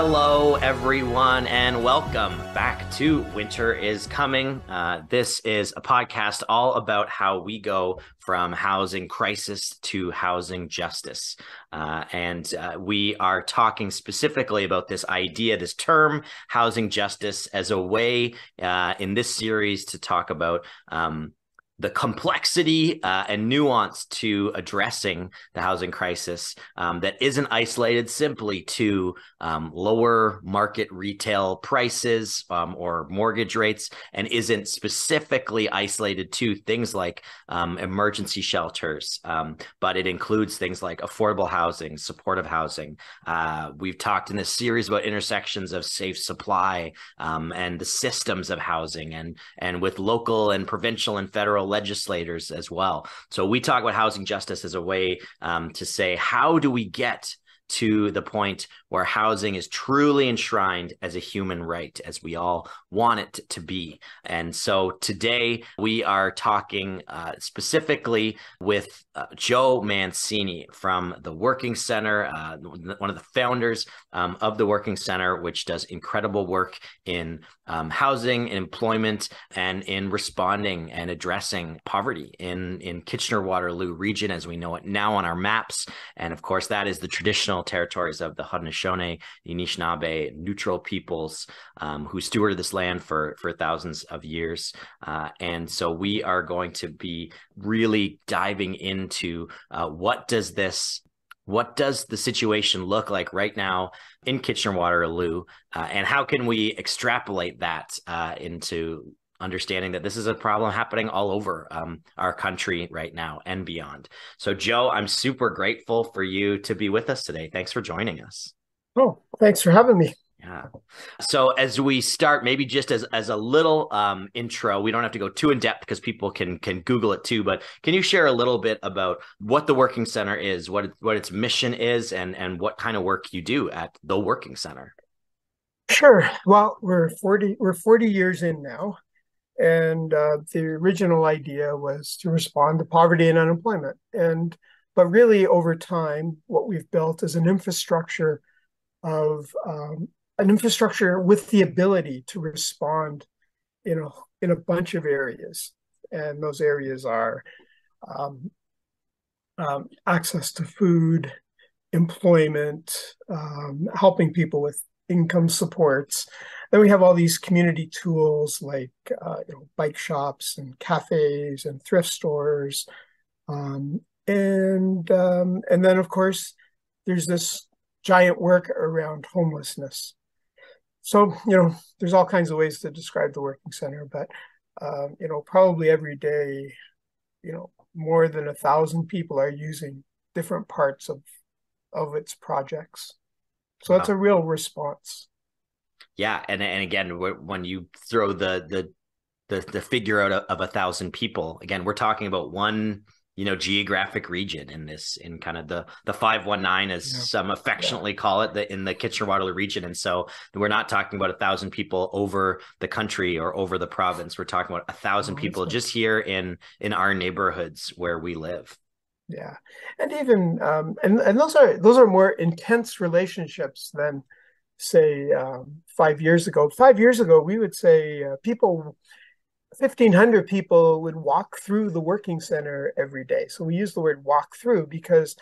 Hello, everyone, and welcome back to Winter is Coming. This is a podcast all about how we go from housing crisis to housing justice. And we are talking specifically about this idea, this term, housing justice, as a way in this series to talk about the complexity and nuance to addressing the housing crisis that isn't isolated simply to lower market retail prices or mortgage rates, and isn't specifically isolated to things like emergency shelters, but it includes things like affordable housing, supportive housing. We've talked in this series about intersections of safe supply and the systems of housing, and with local and provincial and federal legislators as well. So we talk about housing justice as a way to say, how do we get to the point where housing is truly enshrined as a human right, as we all want it to be? And so today we are talking specifically with Joe Mancini from the Working Centre, one of the founders of the Working Centre, which does incredible work in housing, employment, and in responding and addressing poverty in Kitchener-Waterloo region as we know it now on our maps. And of course, that is the traditional territories of the Haudenosaunee, the Anishinaabe, neutral peoples who stewarded this land for thousands of years. And so we are going to be really diving into what does the situation look like right now in Kitchener-Waterloo, and how can we extrapolate that into understanding that this is a problem happening all over our country right now and beyond. So, Joe, I'm super grateful for you to be with us today. Thanks for joining us. Oh, thanks for having me. Yeah. So as we start, maybe just as a little intro, we don't have to go too in depth because people can Google it too, but can you share a little bit about what the Working Centre is, what its mission is, and what kind of work you do at the Working Centre? Sure. Well, we're 40 years in now, and the original idea was to respond to poverty and unemployment. But really over time, what we've built is of an infrastructure with the ability to respond in a bunch of areas. And those areas are um, access to food, employment, helping people with income supports. Then we have all these community tools like bike shops and cafes and thrift stores, and then of course there's this giant work around homelessness. So there's all kinds of ways to describe the Working Centre, but probably every day, more than 1,000 people are using different parts of its projects. So it's Wow. a real response. Yeah, and again, when you throw the figure out of 1,000 people, again, we're talking about one geographic region in kind of the 519, as Yeah. some Yeah. affectionately call it, in the Kitchener-Waterloo region. And so we're not talking about 1,000 people over the country or over the province. We're talking about 1,000 No, people just here in our neighborhoods where we live. yeah. And even and those are more intense relationships than say 5 years ago. 5 years ago, we would say 1,500 people would walk through the Working Centre every day. So we use the word walk through because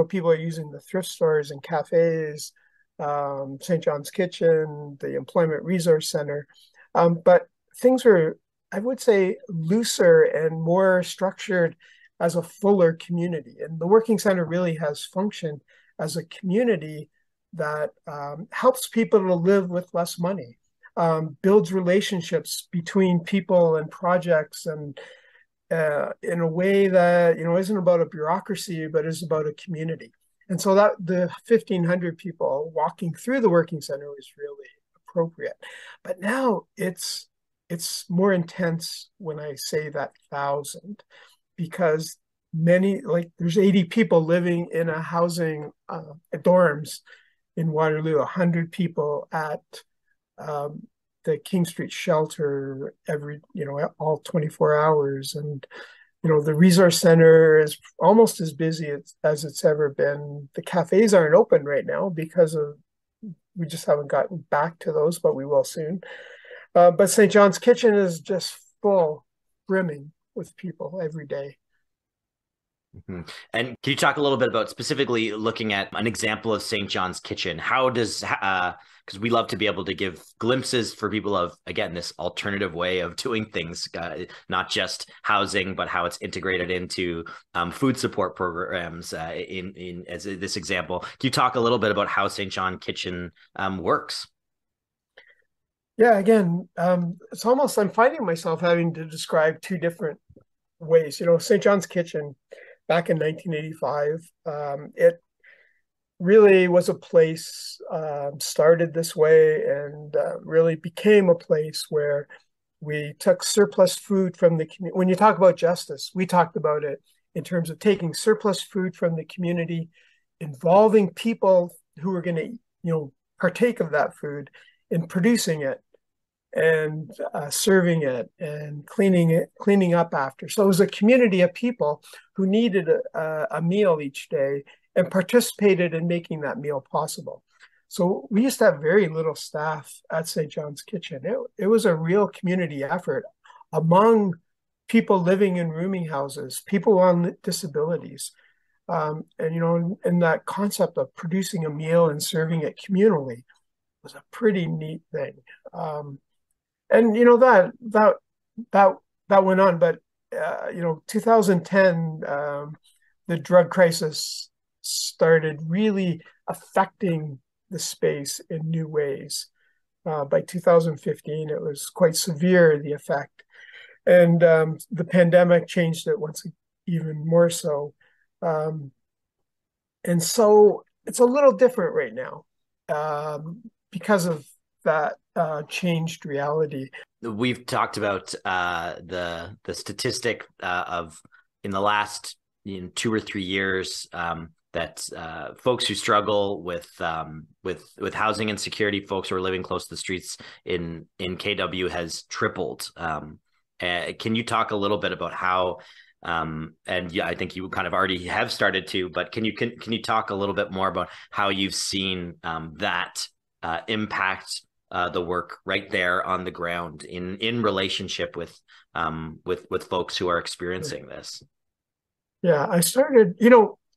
people are using the thrift stores and cafes, St. John's Kitchen, the Employment Resource Center. But things were, I would say, looser and more structured as a fuller community. And the Working Centre really has functioned as a community that helps people to live with less money, builds relationships between people and projects, and in a way that isn't about a bureaucracy, but is about a community. And so that the 1,500 people walking through the Working Centre was really appropriate. But now it's more intense when I say that 1,000, because there's 80 people living in a housing dorms in Waterloo, 100 people at um, the King Street shelter all 24 hours. And, the resource center is almost as busy as it's ever been. The cafes aren't open right now because of We just haven't gotten back to those, but we will soon. But St. John's Kitchen is just full, brimming with people every day. Mhm. And can you talk a little bit about specifically looking at an example of St. John's Kitchen? How does, because we love to be able to give glimpses for people of, again, this alternative way of doing things, not just housing, but how it's integrated into food support programs. In as this example, can you talk a little bit about how St. John Kitchen works? Yeah, again, it's almost I'm finding myself having to describe two different ways. St. John's Kitchen back in 1985, it really was a place started this way and really became a place where we took surplus food from the community. When you talk about justice, we talked about it in terms of taking surplus food from the community, involving people who are going to, partake of that food in producing it and serving it and cleaning up after. So it was a community of people who needed a meal each day and participated in making that meal possible. So we used to have very little staff at St. John's Kitchen. It was a real community effort among people living in rooming houses, people on disabilities. And that concept of producing a meal and serving it communally was a pretty neat thing. And that went on, but 2010, the drug crisis started really affecting the space in new ways. By 2015, it was quite severe, the effect. And the pandemic changed it once even more so. Um, and so it's a little different right now because of that changed reality. We've talked about the statistic of in the last 2 or 3 years that folks who struggle with housing insecurity, folks who are living close to the streets in KW has tripled. Can you talk a little bit about how? And yeah, I think you kind of already have started to, but can you talk a little bit more about how you've seen that impact the work right there on the ground in relationship with folks who are experiencing this? Yeah, I started,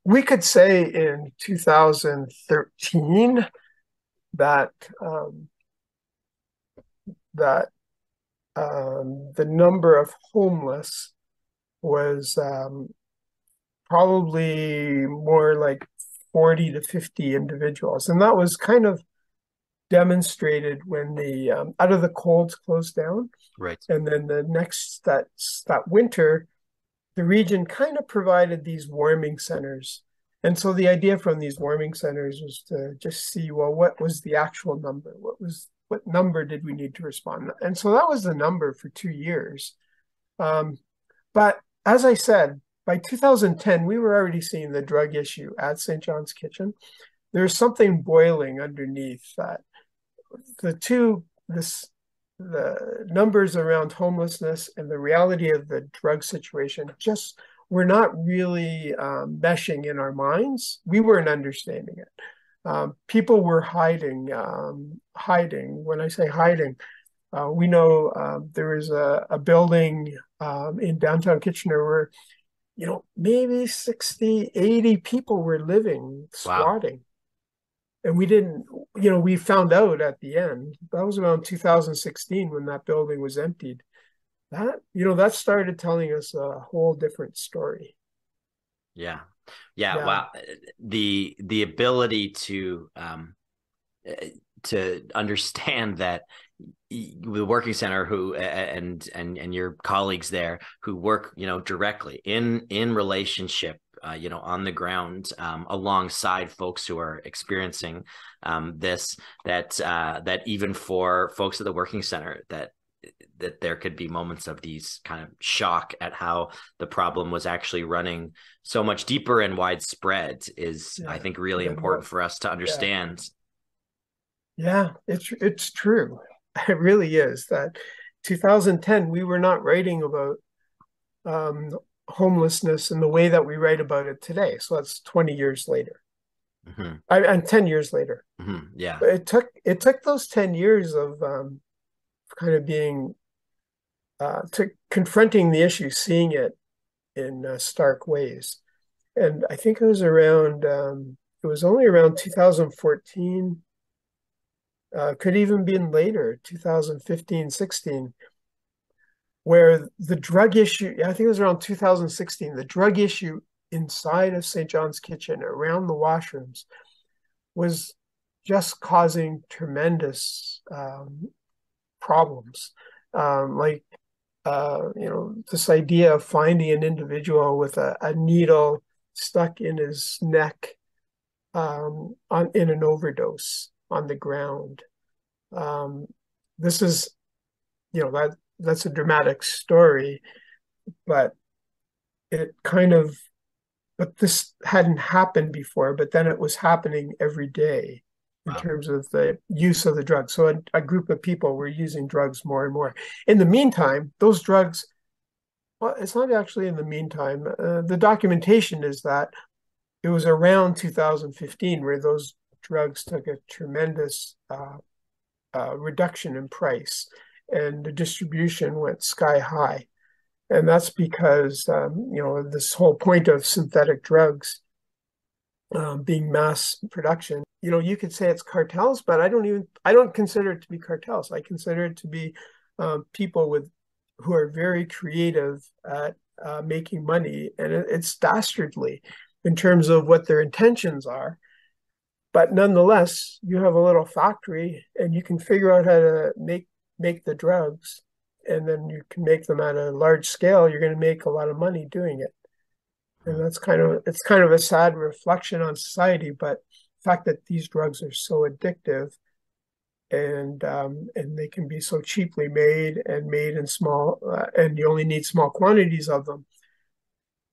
we could say in 2013 that that the number of homeless was probably more like 40 to 50 individuals. And that was kind of demonstrated when the Out of the Colds closed down. Right. And then that winter, the region kind of provided these warming centers. And so the idea from these warming centers was to just see, well, what was the actual number? What number did we need to respond? And so that was the number for 2 years. But as I said, by 2010, we were already seeing the drug issue at St. John's Kitchen. There's something boiling underneath that. The numbers around homelessness and the reality of the drug situation just were not really meshing in our minds. We weren't understanding it. People were hiding. When I say hiding, we know there was a building in downtown Kitchener where, maybe 60, 80 people were living, Wow. squatting. And we didn't, we found out at the end, that was around 2016 when that building was emptied. That started telling us a whole different story. Yeah. Yeah. Yeah. Wow. The ability to understand that the working center who and your colleagues there who work directly in relationship on the ground alongside folks who are experiencing this that even for folks at the working center that there could be moments of these kind of shock at how the problem was actually running so much deeper and widespread is I think really important for us to understand. Yeah, it's true. It really is that 2010 we were not writing about homelessness in the way that we write about it today. So that's 20 years later. And 10 years later. Yeah. But it took those 10 years of kind of being to confronting the issue, seeing it in stark ways. And I think it was only around 2014, could even been later, 2015, 16, where the drug issue, I think it was around 2016, the drug issue inside of St. John's Kitchen around the washrooms was just causing tremendous problems. Like, this idea of finding an individual with a needle stuck in his neck in an overdose on the ground. Um, this is, that's a dramatic story, but it kind of, but this hadn't happened before, but then it was happening every day in Wow. terms of the use of the drugs. So a group of people were using drugs more and more. In the meantime, those drugs, well, it's not actually in the meantime. The documentation is that it was around 2015 where those drugs took a tremendous reduction in price and the distribution went sky high. And that's because, this whole point of synthetic drugs being mass production, you could say it's cartels, but I don't consider it to be cartels. I consider it to be people who are very creative at making money, and it's dastardly in terms of what their intentions are. But nonetheless, you have a little factory, and you can figure out how to make the drugs, and then you can make them at a large scale. You're going to make a lot of money doing it, and it's kind of a sad reflection on society. But the fact that these drugs are so addictive and they can be so cheaply made and made in small and you only need small quantities of them.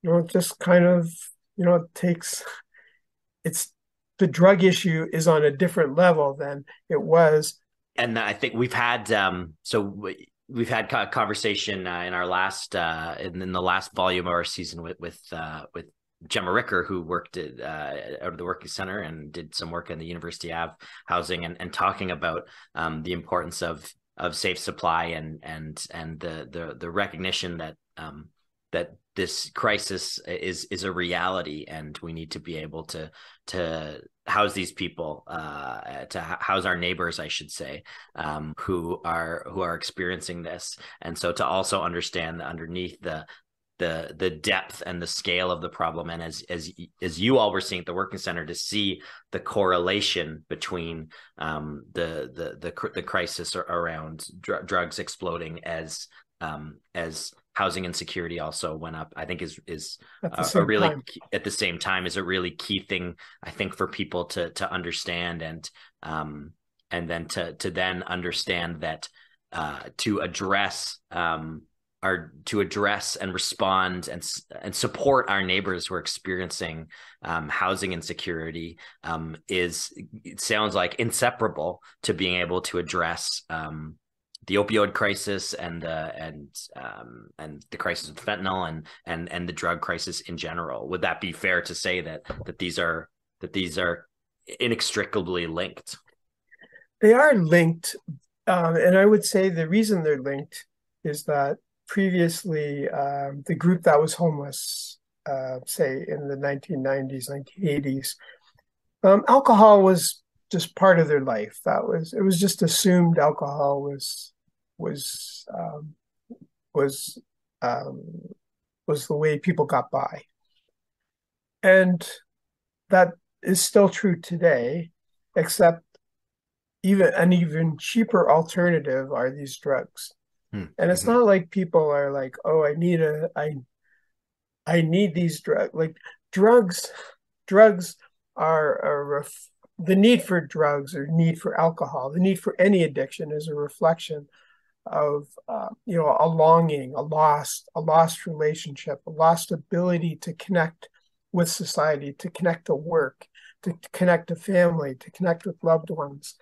It just kind of it takes it's the drug issue is on a different level than it was. And I think we've had conversation in our last in the last volume of our season with Gemma Ricker, who worked out of the Working Centre and did some work in the University Ave housing, and talking about the importance of safe supply and the recognition that that this crisis is a reality, and we need to be able to house these people, to house our neighbors, I should say, who are experiencing this, and so to also understand underneath the depth and the scale of the problem, and as you all were seeing at the Working Centre, to see the correlation between the crisis around drugs exploding as housing insecurity also went up, I think is At the same time, at the same time is a really key thing, I think, for people to understand, and then to then understand that to address and respond and support our neighbors who are experiencing housing insecurity it sounds like inseparable to being able to address the opioid crisis and the crisis of fentanyl and the drug crisis in general. Would that be fair to say that these are inextricably linked? they are linked, and I would say the reason they're linked is that previously the group that was homeless, say in the 1990s, 1980s, alcohol was just part of their life. It was just assumed alcohol was um, was um, was the way people got by, and that is still true today, except even cheaper alternative are these drugs. And it's Mm-hmm. not like people are like, oh, I need these drugs. Like drugs, drugs are the need for drugs or need for alcohol, the need for any addiction is a reflection of a longing, a lost relationship, a lost ability to connect with society, to connect to work, to connect to family, to connect with loved ones.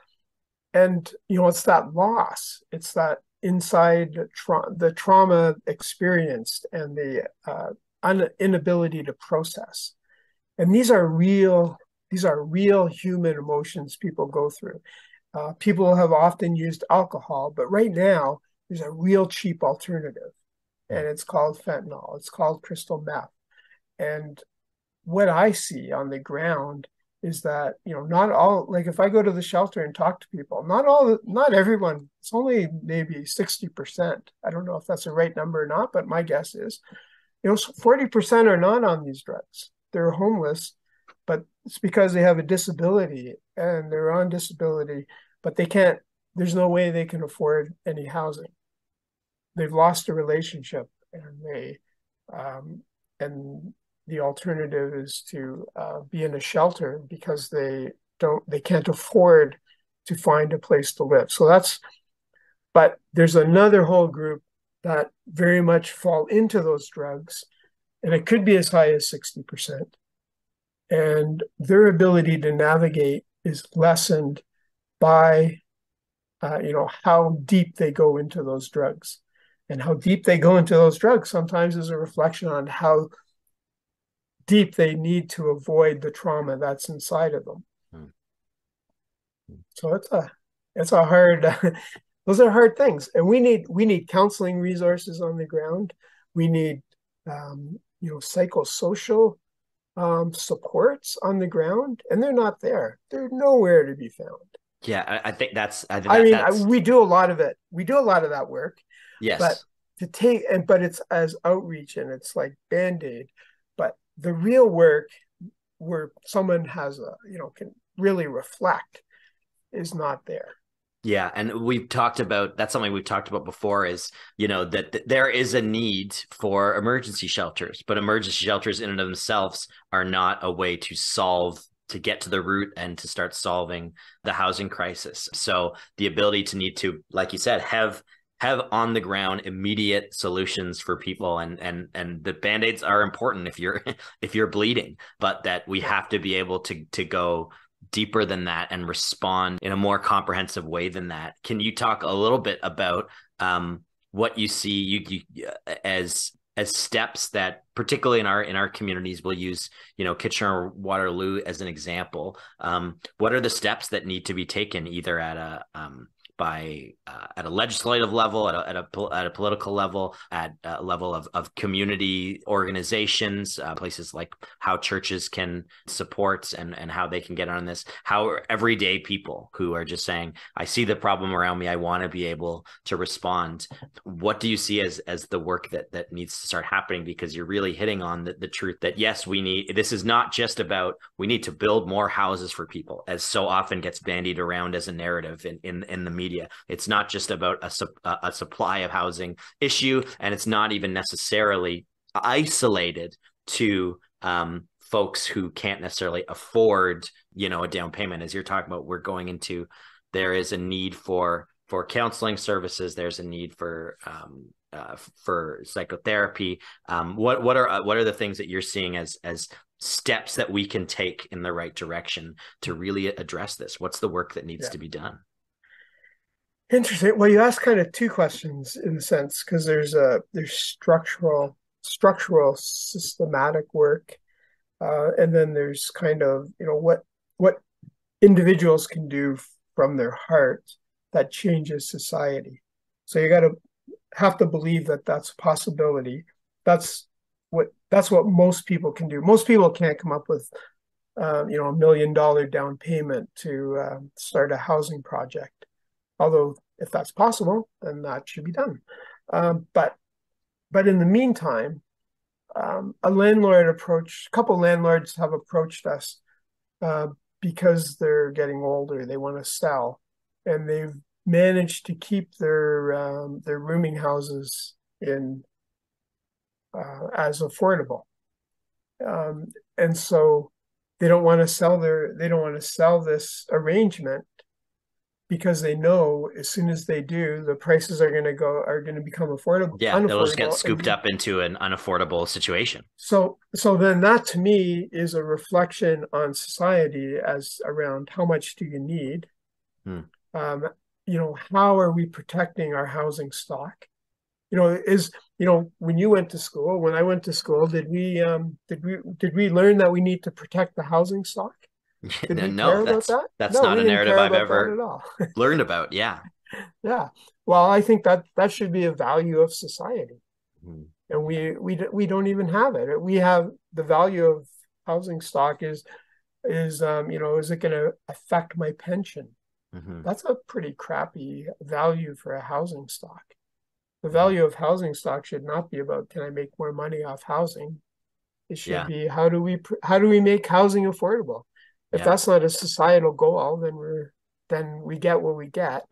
And it's that loss, it's that inside the trauma experienced and the inability to process. And these are real. These are real human emotions people go through. People have often used alcohol, but right now there's a real cheap alternative, and it's called fentanyl. It's called crystal meth. And what I see on the ground is that, not all, like if I go to the shelter and talk to people, not everyone, it's only maybe 60%. I don't know if that's the right number or not, but my guess is, 40% are not on these drugs. They're homeless, but it's because they have a disability and they're on disability, but there's no way they can afford any housing. They've lost a relationship, and the alternative is to be in a shelter because they can't afford to find a place to live. But there's another whole group that very much fall into those drugs, and it could be as high as 60%. And their ability to navigate is lessened by, how deep they go into those drugs. And how deep they go into those drugs sometimes is a reflection on how deep they need to avoid the trauma that's inside of them. So it's a hard those are hard things, and we need counseling resources on the ground. We need psychosocial supports on the ground, and they're not there. They're nowhere to be found. Yeah, I think that's. We do a lot of it. We do a lot of that work. Yes. But but it's as outreach, and it's like Band-Aid. But the real work where someone can really reflect is not there. Yeah, and that's something we've talked about before is, that there is a need for emergency shelters, but emergency shelters in and of themselves are not a way to get to the root and to start solving the housing crisis. So the ability to need to, like you said, have on the ground immediate solutions for people, and the Band-Aids are important if you're bleeding, but that we have to be able to go deeper than that and respond in a more comprehensive way than that. Can you talk a little bit about what you see as steps that, particularly in our communities, we'll use Kitchener-Waterloo as an example. What are the steps that need to be taken either at a legislative level, at a political level, at a level of community organizations, places like how churches can support and how they can get on this, how everyday people who are just saying, I see the problem around me, I want to be able to respond. What do you see as the work that needs to start happening? Because you're really hitting on the truth that, yes, this is not just about, we need to build more houses for people, as so often gets bandied around as a narrative in the media. It's not just about a supply of housing issue, and it's not even necessarily isolated to folks who can't necessarily afford, a down payment. As you're talking about, there is a need for counseling services. There's a need for psychotherapy. What are the things that you're seeing as steps that we can take in the right direction to really address this? What's the work that needs to be done? Interesting. Well, you asked kind of two questions in a sense, because there's structural systematic work, and then there's kind of what individuals can do from their heart that changes society. So you have to believe that that's a possibility. That's what most people can do. Most people can't come up with $1 million down payment to start a housing project. Although, if that's possible, then that should be done. But in the meantime, a couple landlords have approached us because they're getting older. They want to sell, and they've managed to keep their rooming houses in as affordable, and so they don't want to sell this arrangement, because they know as soon as they do, the prices are going to become affordable. Yeah, they'll just get scooped up into an unaffordable situation. So then that to me is a reflection on society as around how much do you need? How are we protecting our housing stock? When you went to school, when I went to school, did we learn that we need to protect the housing stock? Did we No, care about that? that's No, not we a didn't narrative care I've about that at ever all. learned about. Yeah. Yeah. Well, I think that that should be a value of society, Mhm. and we don't even have it. We have the value of housing stock is is it going to affect my pension? Mhm. That's a pretty crappy value for a housing stock. The Mhm. value of housing stock should not be about can I make more money off housing? It should Yeah. be how do we make housing affordable? If Yeah. that's not a societal goal, then we get what we get.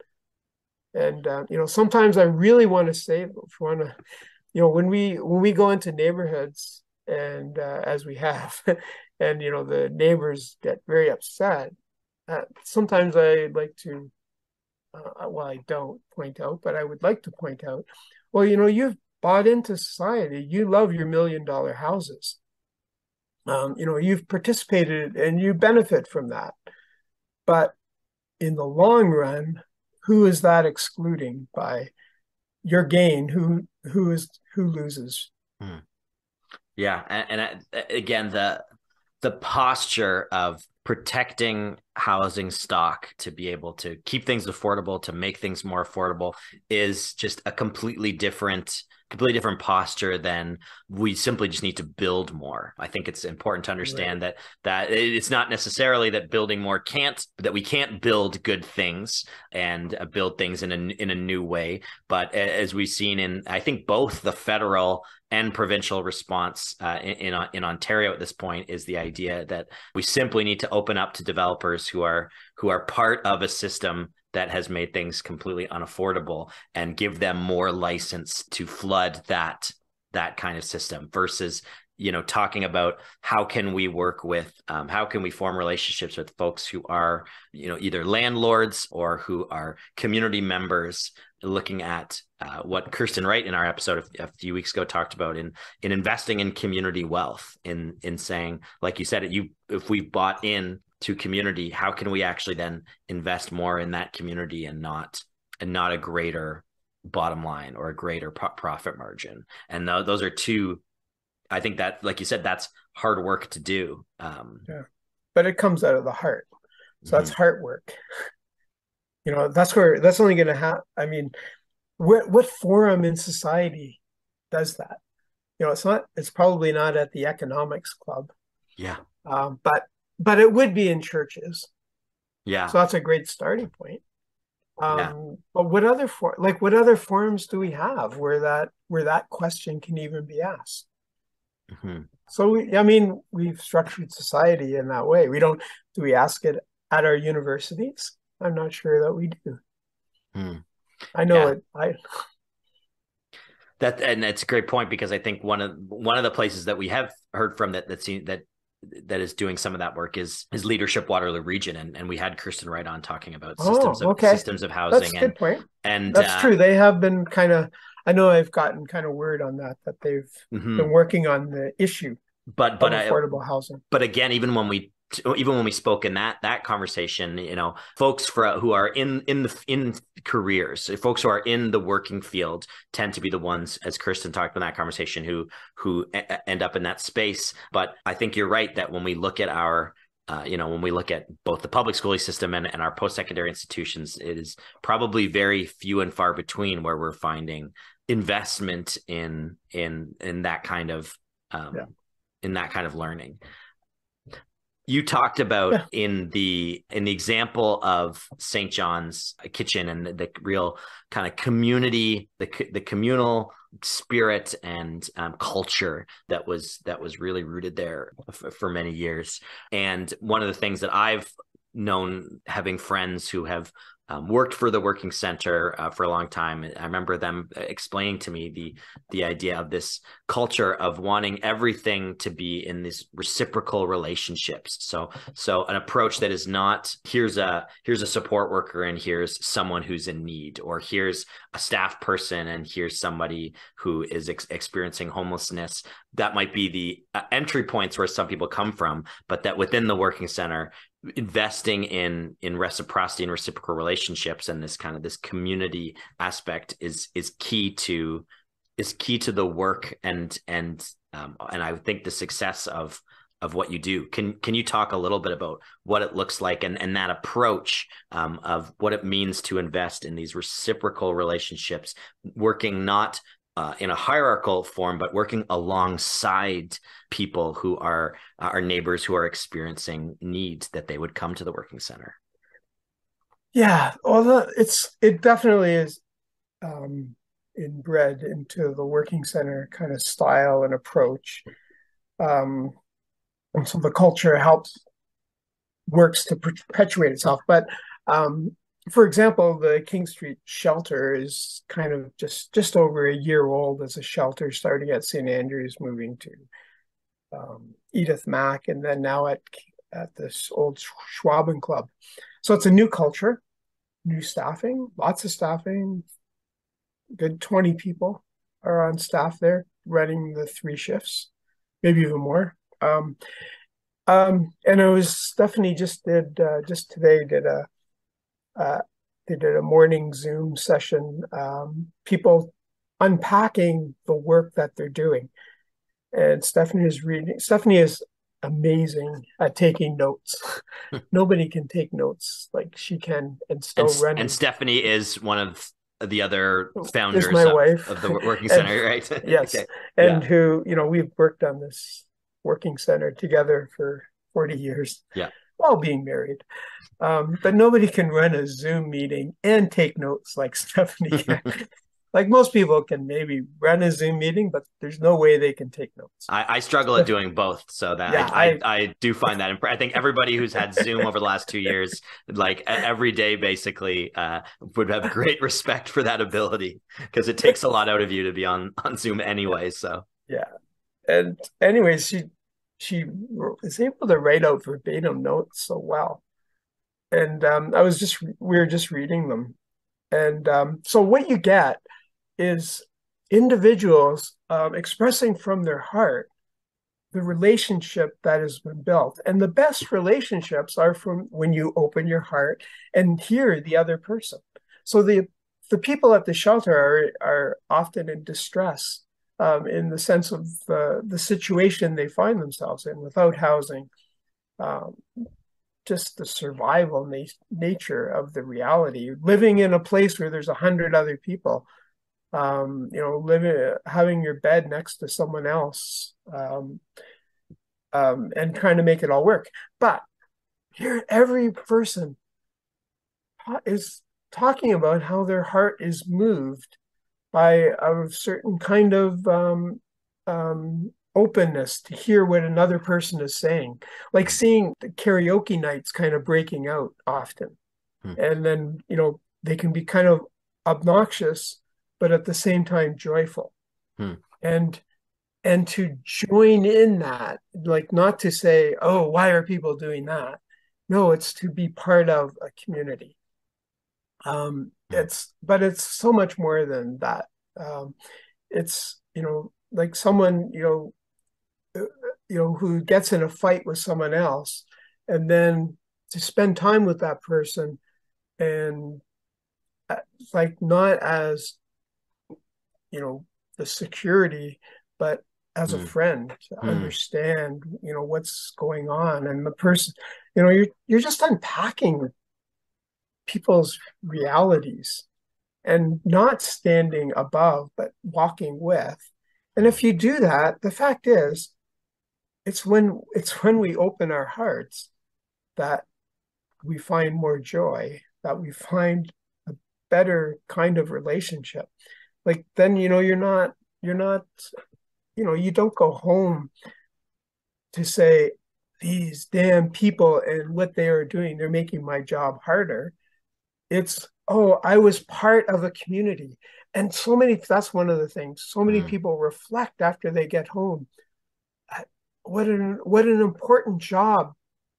And sometimes I really want to save, want to, when we go into neighborhoods and as we have, and the neighbors get very upset. Sometimes I like to, well, I don't point out, but I would like to point out, well, you've bought into society. You love your $1 million houses. You've participated and you benefit from that. But in the long run, who is that excluding by your gain? Who loses? Mhm. Yeah. Again, the posture of protecting housing stock to be able to keep things affordable, to make things more affordable, is just a completely different posture than we simply just need to build more. I think it's important to Right. understand that it's not necessarily that building more that we can't build good things and build things in a new way, but as we've seen in, I think, both the federal and provincial response in Ontario at this point, is the idea that we simply need to open up to developers who are part of a system that has made things completely unaffordable, and give them more license to flood that kind of system, versus talking about how can we how can we form relationships with folks who are either landlords or who are community members, looking at what Kirsten Wright in our episode a few weeks ago talked about in investing in community wealth, in saying, like you said, if we bought in to community, how can we actually then invest more in that community, and not a greater bottom line or a greater profit margin. And those are two, I think, that, like you said, that's hard work to do. Yeah. But it comes out of the heart. So that's Mhm. heart work. That's only going to happen. I mean, what forum in society does that? It's probably not at the economics club, Yeah. um, but but it would be in churches. Yeah. So that's a great starting point. Yeah. But what other forums do we have where that question can even be asked? Mhm. So I mean, we've structured society in that way. Do we ask it at our universities? I'm not sure that we do. Mhm. I know Yeah. it. I And that's a great point, because I think one of the places that we have heard from that is doing some of that work is Leadership Waterloo Region, and we had Kirsten Wright on talking about Oh, okay. systems of That's housing, a good point. and That's true. They have been I know I've gotten kind of word on that they've been mhm. working on the issue but of but I affordable housing. but again, even when we spoke in that conversation, folks who are in careers, folks who are in the working field, tend to be the ones, as Kirsten talked about in that conversation, who end up in that space. But I think you're right that when we look at when we look at both the public schooling system and our post-secondary institutions, it is probably very few and far between where we're finding investment in that kind of Yeah. learning. You talked about Yeah. in the example of St. John's Kitchen, and the real kind of community, the communal spirit and culture that was really rooted there for many years. And one of the things that I've known, having friends who have worked for the Working Centre for a long time, I remember them explaining to me the idea of this culture of wanting everything to be in these reciprocal relationships. So an approach that is not, here's a support worker and here's someone who's in need, or here's a staff person and here's somebody who is experiencing homelessness. That might be the entry points where some people come from, but that within the Working Centre, investing in reciprocity and reciprocal relationships, and this community aspect is key to the work, and I think the success of what you do. Can you talk a little bit about what it looks like and that approach of what it means to invest in these reciprocal relationships, working not in a hierarchical form, but working alongside people who are our neighbors who are experiencing needs that they would come to the working center? Yeah, well, it definitely is inbred into the working center kind of style and approach. Um, and so the culture works to perpetuate itself. But for example, the King Street shelter is kind of just over a year old as a shelter, starting at St. Andrews, moving to Edith Mack, and then now at this old Schwaben Club. So it's a new culture, new staffing, lots of staffing, good 20 people are on staff there running the 3 shifts, maybe even more. And it was Stephanie just today they did a morning Zoom session, people unpacking the work that they're doing. And Stephanie is amazing at taking notes. Nobody can take notes like she can and still And run. Stephanie is one of the other Is founders my wife. of the working And center, right? yes, Okay. and Yeah. who, we've worked on this working center together for 40 years Yeah. while being married. But nobody can run a Zoom meeting and take notes like Stephanie can. Like most people can maybe run a Zoom meeting, but there's no way they can take notes. I struggle at doing both, so that Yeah, I do find that I think everybody who's had Zoom over the last 2 years, like every day, basically, would have great respect for that ability because it takes a lot out of you to be on Zoom anyway. So yeah. And anyways, she is able to write out verbatim notes so well. And we were just reading them. And so what you get is individuals expressing from their heart the relationship that has been built. And the best relationships are from when you open your heart and hear the other person. So the people at the shelter are often in distress, in the sense of the situation they find themselves in, without housing, um, just the survival nature of the reality, living in a place where there's 100 other people, living, having your bed next to someone else, and trying to make it all work. But here, every person is talking about how their heart is moved by a certain kind of openness to hear what another person is saying, like seeing the karaoke nights kind of breaking out often. hmm. And then, they can be kind of obnoxious, but at the same time joyful. Hmm. And to join in that, like not to say, oh, why are people doing that? No, it's to be part of a community. But it's so much more than that. It's, like someone, who gets in a fight with someone else, and then to spend time with that person, and like not as, the security, but as a Hmm. friend to Hmm. understand, what's going on. And the person, you're just unpacking people's realities and not standing above, but walking with. And if you do that, the fact is, it's when we open our hearts that we find more joy, that we find a better kind of relationship. Like then, you're not, you don't go home to say, these damn people and what they are doing, they're making my job harder. It's, oh, I was part of a community. And that's one of the things. So many Hmm. people reflect after they get home. What an important job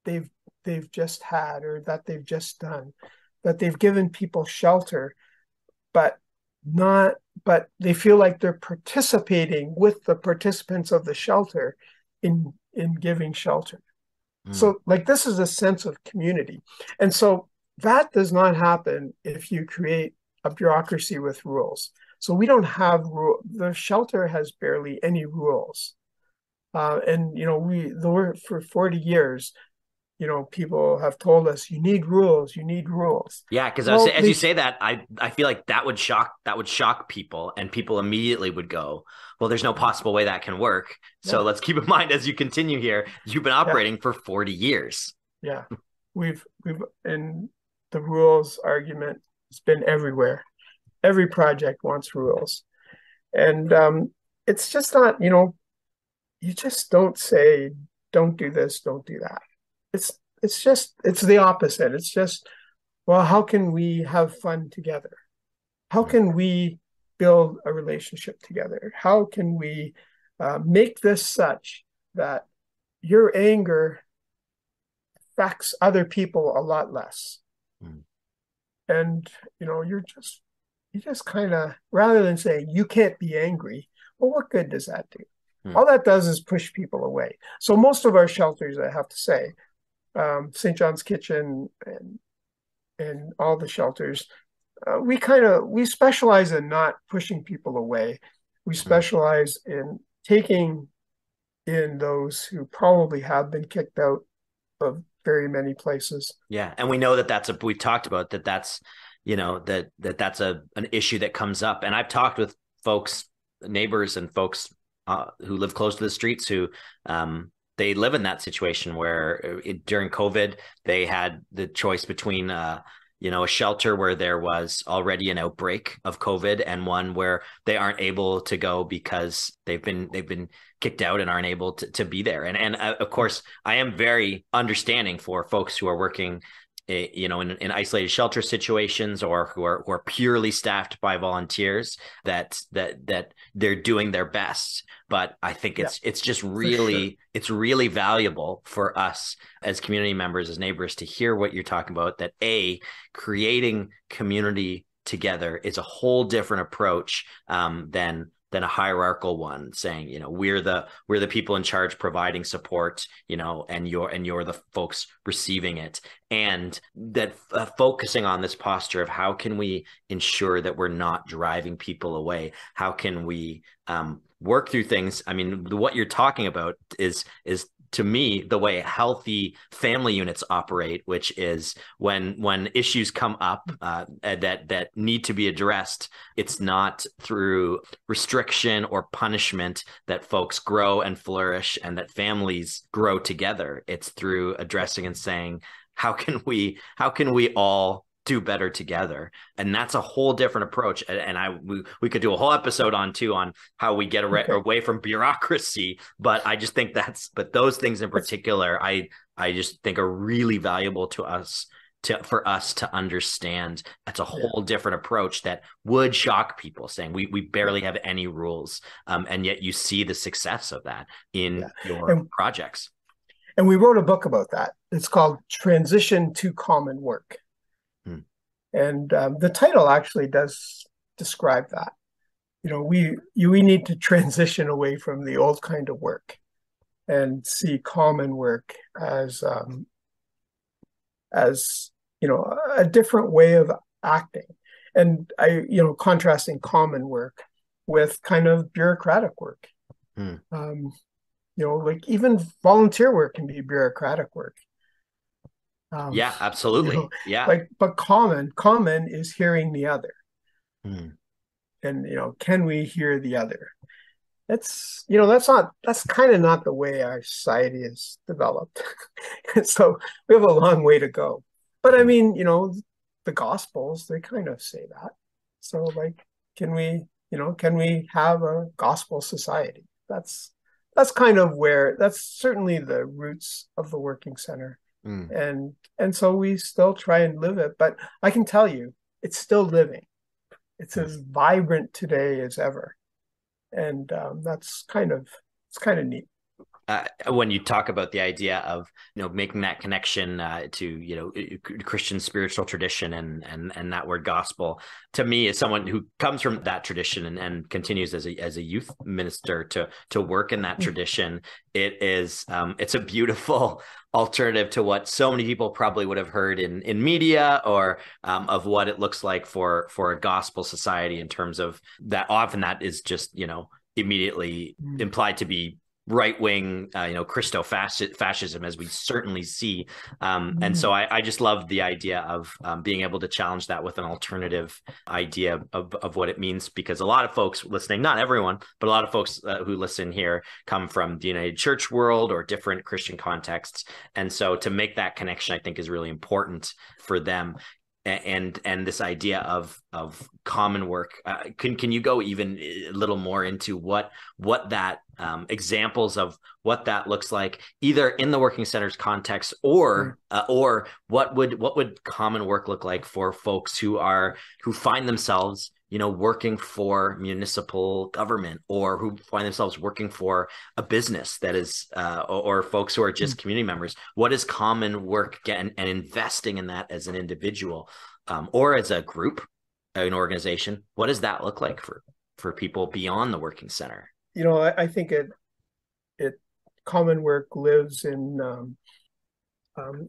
they've they've just had, or that they've just done, that they've given people shelter, but not but they feel like they're participating with the participants of the shelter in giving shelter. Hmm. So like this is a sense of community. And so that does not happen if you create a bureaucracy with rules. So we don't have the shelter has barely any rules. And for 40 years, people have told us you need rules, you need rules. Yeah, because Well, as you say that, I feel like that would shock people, and people immediately would go, "Well, there's no possible way that can work." So yeah, let's keep in mind as you continue here, you've been yeah, operating for 40 years. yeah. And the rules argument has been everywhere. Every project wants rules. And it's just not, you just don't say, don't do this, don't do that. It's the opposite. It's just, well, how can we have fun together? How can we build a relationship together? How can we make this such that your anger affects other people a lot less? Mm. And you just kind of, rather than saying you can't be angry, well, what good does that do? Mm. All that does is push people away. So most of our shelters, I have to say, St. John's Kitchen and all the shelters, we specialize in not pushing people away. We Mm. specialize in taking in those who probably have been kicked out of very many places. Yeah, and we know that we've talked about that. That's that's an issue that comes up, and I've talked with folks, neighbors, and folks who live close to the streets who they live in that situation where during COVID they had the choice between a shelter where there was already an outbreak of COVID and one where they aren't able to go because they've been kicked out and aren't able to be there. And of course, I am very understanding for folks who are working in isolated shelter situations or who are purely staffed by volunteers that they're doing their best. But I think Yeah, it's just for sure. it's really valuable for us as community members, as neighbors, to hear what you're talking about, that creating community together is a whole different approach than a hierarchical one, saying, we're the people in charge providing support, and you're the folks receiving it. And that focusing on this posture of how can we ensure that we're not driving people away? How can we work through things? I mean, what you're talking about is to me the way healthy family units operate, which is when issues come up that need to be addressed, it's not through restriction or punishment that folks grow and flourish and that families grow together. It's through addressing and saying, how can we all do better together? And that's a whole different approach. And we could do a whole episode on how we get Okay. away from bureaucracy. But I just think but those things in That's particular, I just think are really valuable to us for us to understand. That's a yeah, whole different approach that would shock people, saying we yeah, barely have any rules. And yet you see the success of that yeah. in your And projects. and we wrote a book about that. It's called Transition to Common Work. Hmm. And the title actually does describe that. We need to transition away from the old kind of work and see common work as a different way of acting. And contrasting common work with kind of bureaucratic work. Hmm. Like even volunteer work can be bureaucratic work. Um, Yeah, you know, absolutely. Yeah. but common is hearing the other. Hmm. And, can we hear the other? That's kind of not the way our society is developed. So we have a long way to go. But I Hmm. mean, the Gospels, they kind of say that. So like, can we have a gospel society? That's certainly the roots of the Working Center. Hmm. And so we still try and live it, but I can tell you, it's still living. It's Hmm. as vibrant today as ever, and it's kind of neat. When you talk about the idea of making that connection to Christian spiritual tradition and that word gospel, to me as someone who comes from that tradition and continues as a youth minister to work in that tradition, it's a beautiful alternative to what so many people probably would have heard in media or of what it looks like for a gospel society, in terms of that often that is just immediately implied to be right-wing, Christo-fascism, as we certainly see. And so I just love the idea of being able to challenge that with an alternative idea of what it means, because a lot of folks listening, not everyone, but a lot of folks who listen here come from the United Church world or different Christian contexts. And so to make that connection, I think, is really important for them. And this idea of common work, can you go even a little more into what that examples of what that looks like, either in the Working Center's context, or what would common work look like for folks who find themselves working for municipal government, or who find themselves working for a business that is or folks who are just community members? What is common work, and investing in that as an individual or as a group, an organization? What does that look like for people beyond the Working Center? I think it common work lives in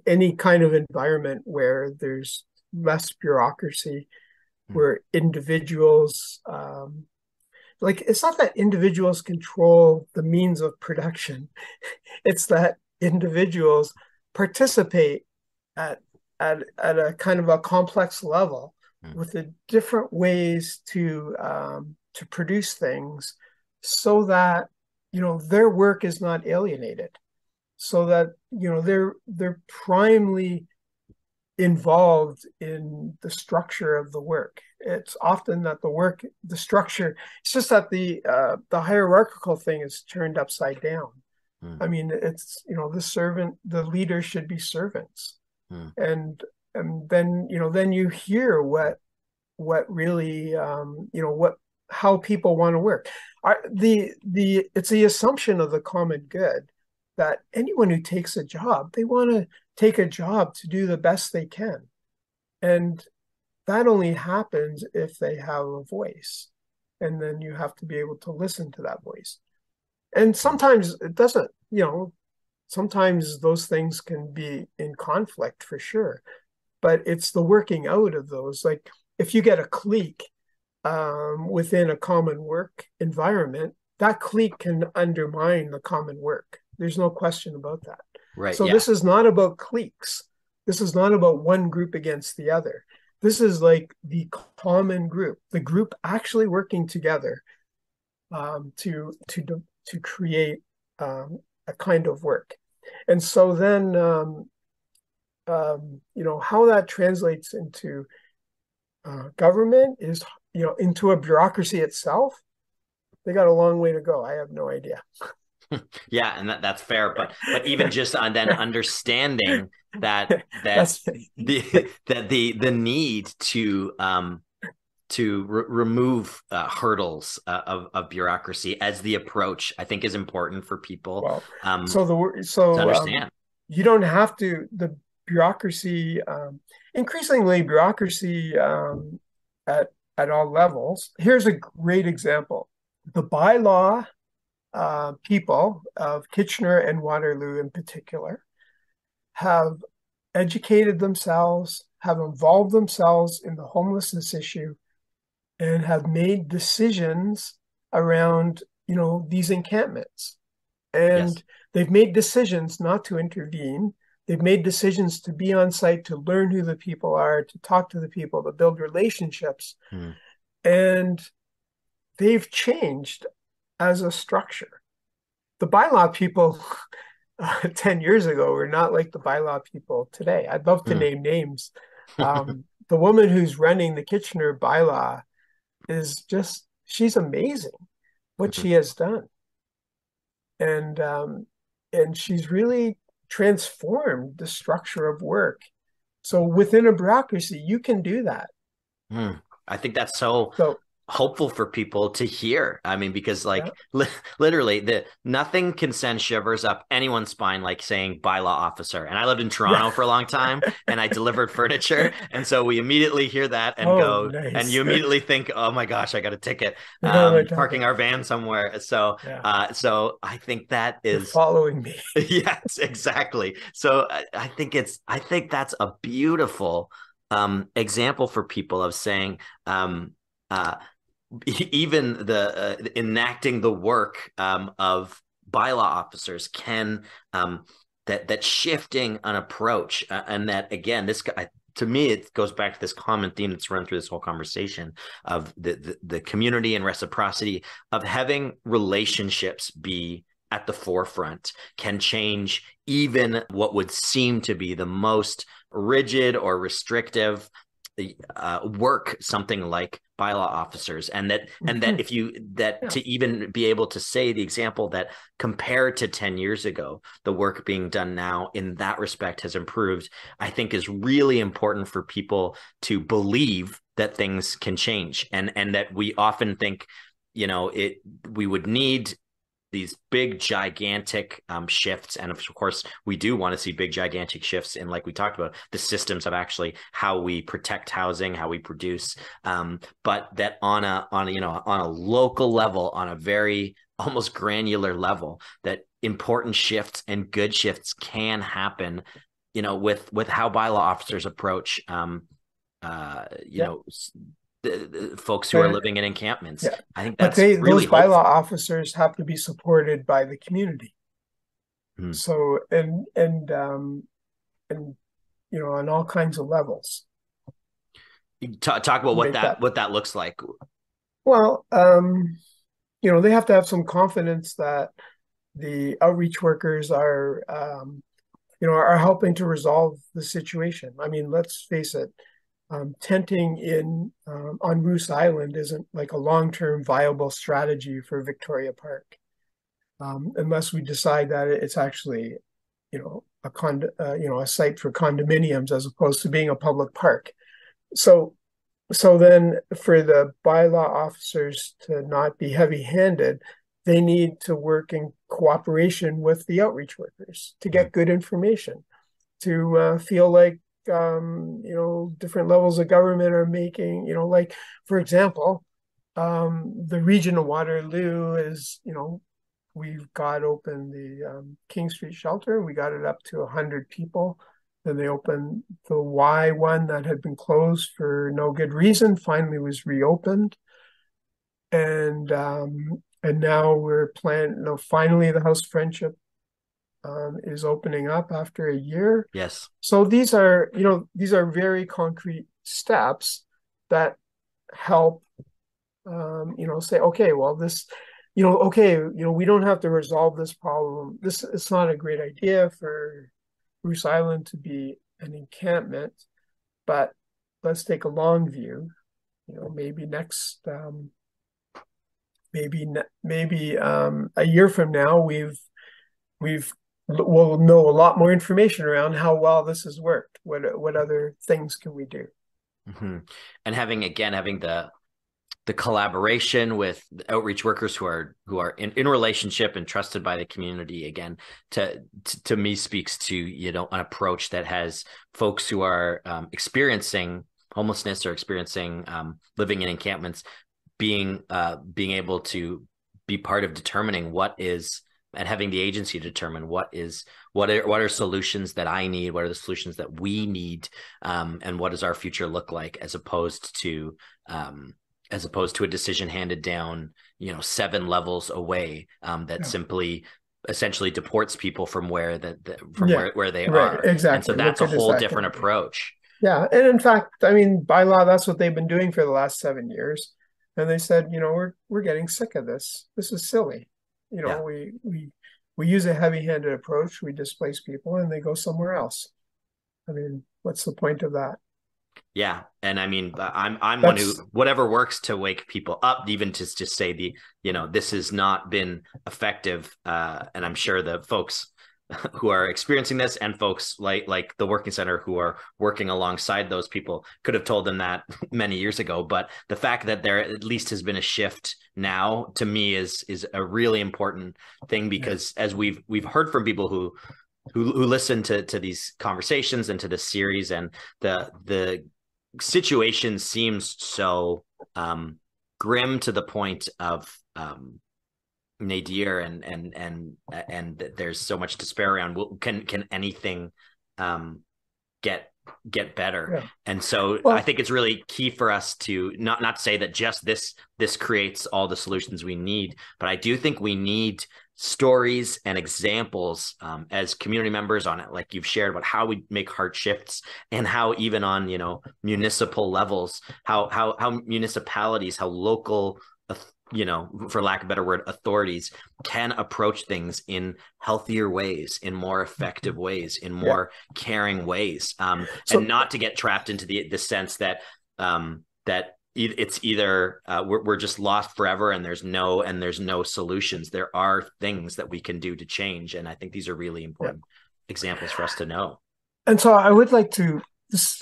any kind of environment where there's less bureaucracy, where individuals, it's not that individuals control the means of production. It's that individuals participate at a kind of a complex level with the different ways to produce things, so that their work is not alienated, so that they're primarily involved in the structure of the work. It's often that the structure, it's just that the hierarchical thing is turned upside down. I mean, it's the leader should be servants, and then then you hear what really how people want to work. It's the assumption of the common good that anyone who takes a job, they want to take a job to do the best they can. And that only happens if they have a voice. And then you have to be able to listen to that voice. And sometimes it doesn't, sometimes those things can be in conflict, for sure. But it's the working out of those. Like, if you get a clique within a common work environment, that clique can undermine the common work. There's no question about that. Right. So this is not about cliques. This is not about one group against the other. This is like the common group, the group actually working together to create a kind of work. And so then, how that translates into government is, into a bureaucracy itself, they got a long way to go. I have no idea. Yeah, and that's fair, but even just on then understanding that the need to remove hurdles of bureaucracy as the approach, I think, is important for people. Well, to understand. You don't have to. The bureaucracy, increasingly bureaucracy at all levels. Here's a great example: the bylaw people of Kitchener and Waterloo in particular have educated themselves, have involved themselves in the homelessness issue, and have made decisions around, these encampments. And they've made decisions not to intervene. They've made decisions to be on site, to learn who the people are, to talk to the people, to build relationships. And they've changed as a structure. The bylaw people 10 years ago were not like the bylaw people today. I'd love to name names. The woman who's running the Kitchener bylaw she's amazing what she has done. And she's really transformed the structure of work. So within a bureaucracy, you can do that. I think that's so hopeful for people to hear. I mean, because literally nothing can send shivers up anyone's spine like saying bylaw officer. And I lived in Toronto for a long time, and I delivered furniture. And so we immediately hear that and nice. And you immediately think, oh my gosh, I got a ticket, parking our van somewhere. So, so I think that is— You're following me. Yes, exactly. So I think that's a beautiful example for people of saying, even the enacting the work of bylaw officers can that shifting an approach, and that again, this to me, it goes back to this common theme that's run through this whole conversation of the community and reciprocity of having relationships be at the forefront can change even what would seem to be the most rigid or restrictive work, something like bylaw officers, and that if you to even be able to say the example that compared to 10 years ago, the work being done now in that respect has improved, I think is really important for people to believe that things can change, and that we often think, we would need these big gigantic shifts, and of course we do want to see big gigantic shifts in, like we talked about, the systems of actually how we protect housing, how we produce, but that on a local level, on a very almost granular level, that important shifts and good shifts can happen, with how bylaw officers approach the folks who are living in encampments. Yeah. I think But that's really those bylaw hopeful. officers have to be supported by the community. Hmm. So, and on all kinds of levels. Talk about Make that. what that looks like. Well, they have to have some confidence that the outreach workers are helping to resolve the situation. I mean, let's face it, tenting on Moose Island isn't like a long-term viable strategy for Victoria Park, unless we decide that it's actually, a site for condominiums as opposed to being a public park. So then for the bylaw officers to not be heavy-handed, they need to work in cooperation with the outreach workers to get good information, to feel like different levels of government are making, like, for example, the region of Waterloo is, we've got open the King Street shelter. We got it up to 100 people. Then they opened the Y one that had been closed for no good reason, finally was reopened. And now we're planning, finally the House Friendship is opening up after a year. Yes. So these are very concrete steps that help, say, okay, well, this, we don't have to resolve this problem. It's not a great idea for Moose Island to be an encampment, but let's take a long view. Maybe next, maybe a year from now, we'll know a lot more information around how well this has worked. What other things can we do? Mm-hmm. And having the collaboration with outreach workers who are in relationship and trusted by the community, again, to me speaks to an approach that has folks who are experiencing homelessness or experiencing living in encampments being able to be part of determining what is, and having the agency to determine what are solutions that I need, what are the solutions that we need, and what does our future look like, as opposed to a decision handed down 7 levels away, that simply essentially deports people from where where they right, are. exactly. And so that's a whole different approach. Yeah, and in fact, I mean, by law, that's what they've been doing for the last 7 years. And they said, we're getting sick of this. This is silly. Yeah. We use a heavy-handed approach. We displace people, and they go somewhere else. I mean, what's the point of that? Yeah, and I mean, I'm one who, whatever works to wake people up, even to just say this has not been effective, and I'm sure the folks who are experiencing this and folks like the Working Centre who are working alongside those people could have told them that many years ago. But the fact that there at least has been a shift now, to me, is a really important thing, because as we've heard from people who listen to these conversations and to this series, and the situation seems so grim to the point of nadir, and there's so much despair around. Can anything get better? Yeah. And so I think it's really key for us to not say that just this creates all the solutions we need, but I do think we need stories and examples as community members on it, like you've shared about how we make hard shifts, and how even on municipal levels, how municipalities, how local, for lack of a better word, authorities can approach things in healthier ways, in more effective ways, in more caring ways, and not to get trapped into the sense that that it's either we're just lost forever and there's no solutions. There are things that we can do to change, and I think these are really important examples for us to know. And so I would like to,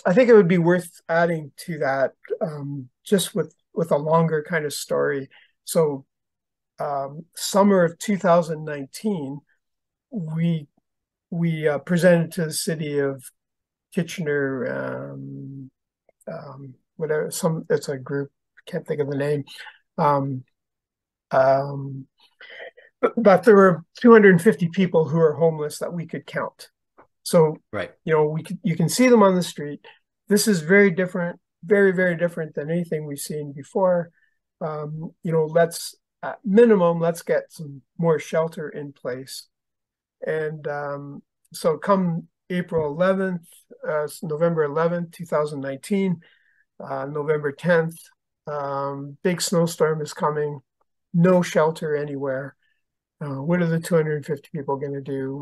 I think it would be worth adding to that, just with a longer kind of story. So summer of 2019, we presented to the city of Kitchener, whatever, it's a group, can't think of the name. But there were 250 people who are homeless that we could count. So, you can see them on the street. This is very different, very, very different than anything we've seen before. Let's at minimum, let's get some more shelter in place. And so come April 11th, November 11th, 2019, November 10th, big snowstorm is coming, no shelter anywhere. What are the 250 people going to do?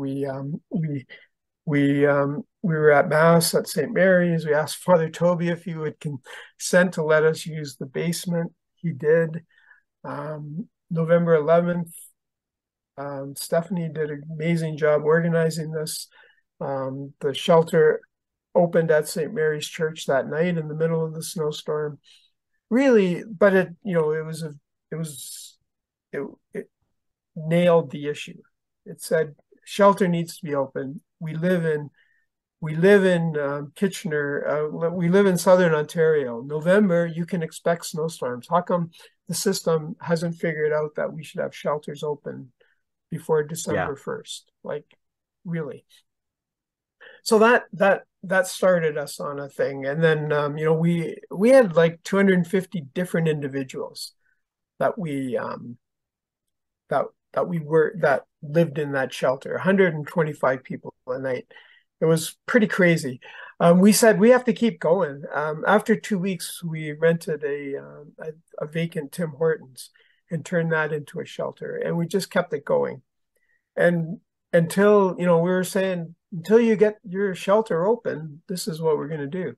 We were at Mass at St. Mary's. We asked Father Toby if he would consent to let us use the basement. He did. November 11th, Stephanie did an amazing job organizing this. The shelter opened at St. Mary's Church that night in the middle of the snowstorm. Really, but it nailed the issue. It said shelter needs to be open. We live in Kitchener. We live in Southern Ontario. November, you can expect snowstorms. How come the system hasn't figured out that we should have shelters open before December 1st? Like, really? So that started us on a thing. And then we had like 250 different individuals that that lived in that shelter, 125 people a night. It was pretty crazy. We said we have to keep going. After 2 weeks, we rented a vacant Tim Hortons and turned that into a shelter, and we just kept it going. And until we were saying, until you get your shelter open, this is what we're going to do.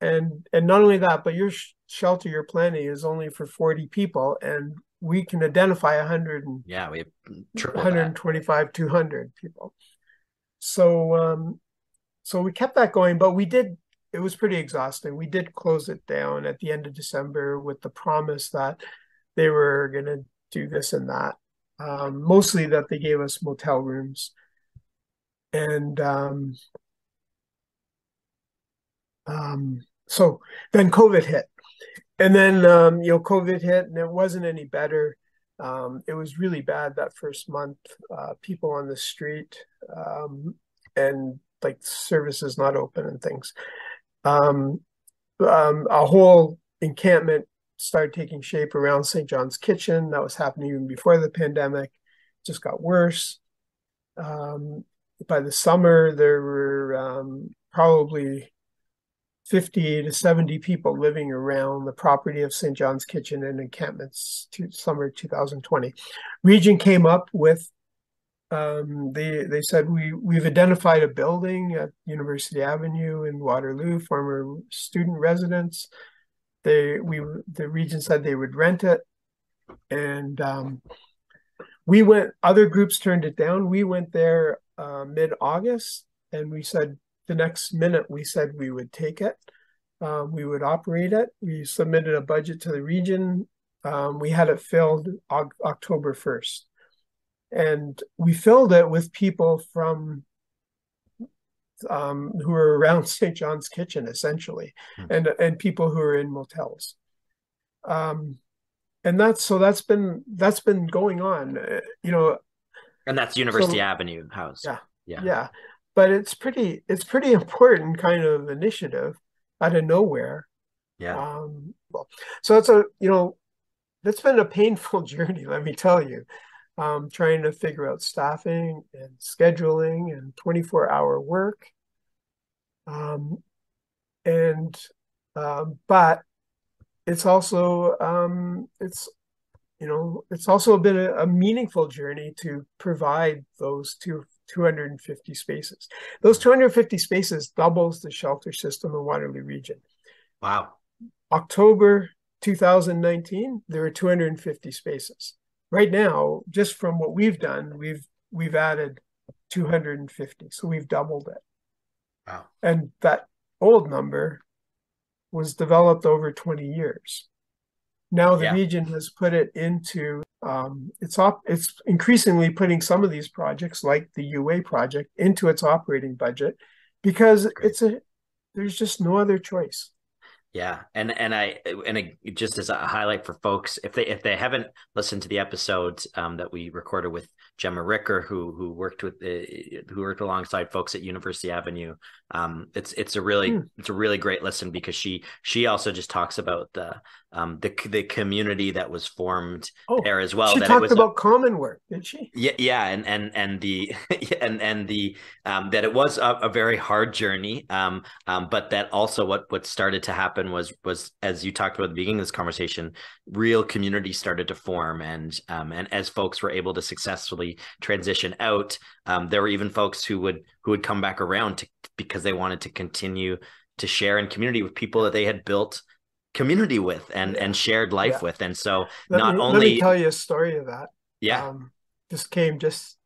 And not only that, but your shelter you're planning is only for 40 people, and we can identify 100 and we have triple 125, 200 people. So we kept that going, but it was pretty exhausting. We did close it down at the end of December with the promise that they were going to do this and that. Mostly that they gave us motel rooms. And so then COVID hit. And then, COVID hit and it wasn't any better. It was really bad that first month, people on the street, and like services not open and things. A whole encampment started taking shape around St. John's Kitchen. That was happening even before the pandemic. It just got worse. By the summer, there were probably 50 to 70 people living around the property of St. John's Kitchen and encampments to summer 2020. Region came up with, they said, we've identified a building at University Avenue in Waterloo, former student residence. The region said they would rent it. And we went, other groups turned it down. We went there mid-August, and we said, the next minute, we said we would take it. We would operate it. We submitted a budget to the region. We had it filled October 1st. And we filled it with people from who were around St. John's Kitchen, essentially, and people who are in motels. And that's been going on, And that's University Avenue House. Yeah. But it's pretty important kind of initiative out of nowhere. So it's that's been a painful journey, let me tell you. trying to figure out staffing and scheduling and 24-hour work. Um, and but it's also it's also been a meaningful journey to provide those 250 spaces. Those 250 spaces doubles the shelter system in Waterloo region. Wow. October 2019, there were 250 spaces. Right now, just from what we've done, we've added 250, so we've doubled it. Wow. And that old number was developed over 20 years. Now the Yeah. region has put it into it's increasingly putting some of these projects, like the UA project, into its operating budget because Great. there's just no other choice. Yeah, just as a highlight for folks, if they haven't listened to the episode that we recorded with Gemma Ricker, who worked alongside folks at University Avenue, it's a really Hmm. it's a really great listen because she also just talks about the community that was formed Oh, there as well. she That it talked was about common work, did she? yeah, yeah, and the and the that it was a very hard journey, but that also what started to happen was as you talked about at the beginning of this conversation, real community started to form, and as folks were able to successfully transition out, there were even folks who would come back around because they wanted to continue to share in community with people that they had built community with Yeah, and shared yeah. life with, and so Let not me let me only tell you a story of that. yeah. Um, this came just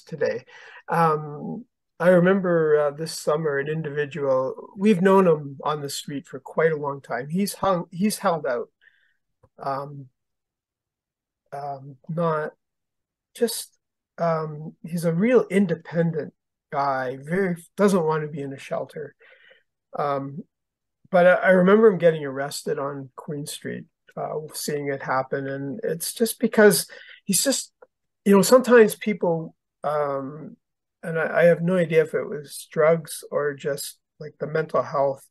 today. Um, I remember this summer an individual, we've known him on the street for quite a long time. He's held out. Um, not just he's a real independent guy, very doesn't want to be in a shelter. Um, but I remember him getting arrested on Queen Street, seeing it happen, and it's just because he's just, sometimes people, and I have no idea if it was drugs or just like the mental health,